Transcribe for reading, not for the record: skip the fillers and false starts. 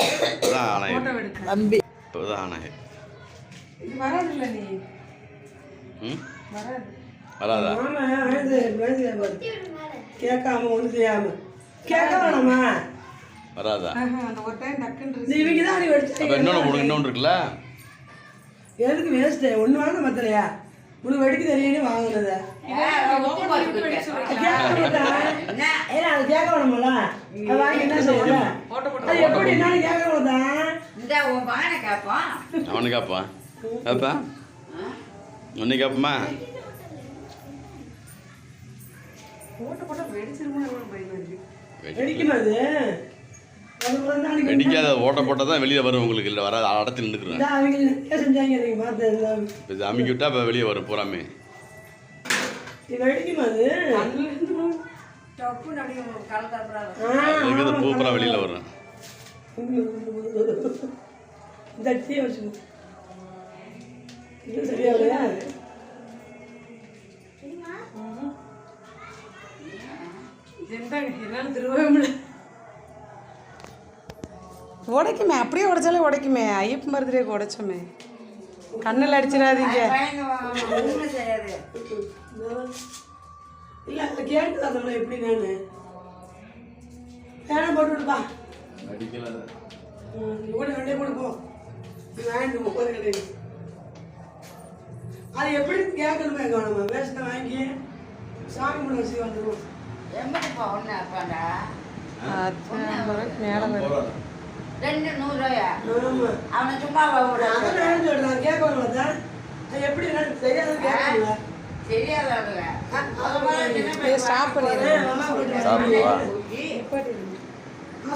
இப்போதான் ஆனாங்க தம்பி இப்போதான் ஆனாங்க. இது வராதுல்ல நீ ம் வராது. வராதா? கேட்காம ஒண்ணு செய்யாம கேட்க வேணாமா வராதா? அந்த ஒரு டைம் டக்குன்னு நீ இவங்க தான் நீ அப்போ இன்னொன்று கொடுங்க, இன்னொன்று இருக்குல்ல. எதுக்கு வேஸ்ட்டு ஒன்று வாங்க மத்தலையா உனக்கு வெடிக்க தெரியுன்னு வாங்குனத கேட்க மாட்டேன். ஏன்னா அது கேட்க வேணுமில்ல, அது வாங்கி என்ன செய்யல அது எப்படி என்னன்னு கேட்க மாட்டேன். அவனு கேட்பான் கேப்பா ஒன்று கேட்பமா? போட்ட வெடிச்சிருமோ பயமா இருக்கு. வெடிக்குமா அது வெடிக்காத ஓட்ட போட்டால் தான் வெளியே வரும். உங்களுக்கு இல்லை வராது, அடத்து நின்றுக்குறேன். அவங்க நிறைய செஞ்சாங்க நீங்கள் பார்த்தேன். இப்போ இது அமுக்கி விட்டா இப்போ வெளியே வரும் பூராமே. இது வெடிக்குமா அது அதுக்கு பூ பூரா வெளியில் வரும். இந்த டீ வச்சு இது சரியாகலையா? என்னால திரும்பவே முடியல. உடைக்குமே, அப்படியே உடைச்சாலே உடைக்குமே. ஐயப்பன் பர்த்டேக்கு உடைச்சோமே. கண்ணில் அடிச்சிடாதீங்க. இல்லை அந்த கேட்டு தந்தோம்ல எப்படி நான் வேணாம் போட்டு விடுப்பா. கூட ரெண்டே கொடுப்போம். வாங்கிட்டு போது கிடையாது. அது எப்படி கேட்கணுமே கவனமா வேஸ்ட்டை வாங்கி சாமி கூட வச்சு வந்துடுவோம். மேலே வரும். அவனை சும்மா கேட்க வேணாம். அது எப்படி என்னன்னு தெரியாது கேட்கல. ஸ்டாப் பண்ணிடுறேன்.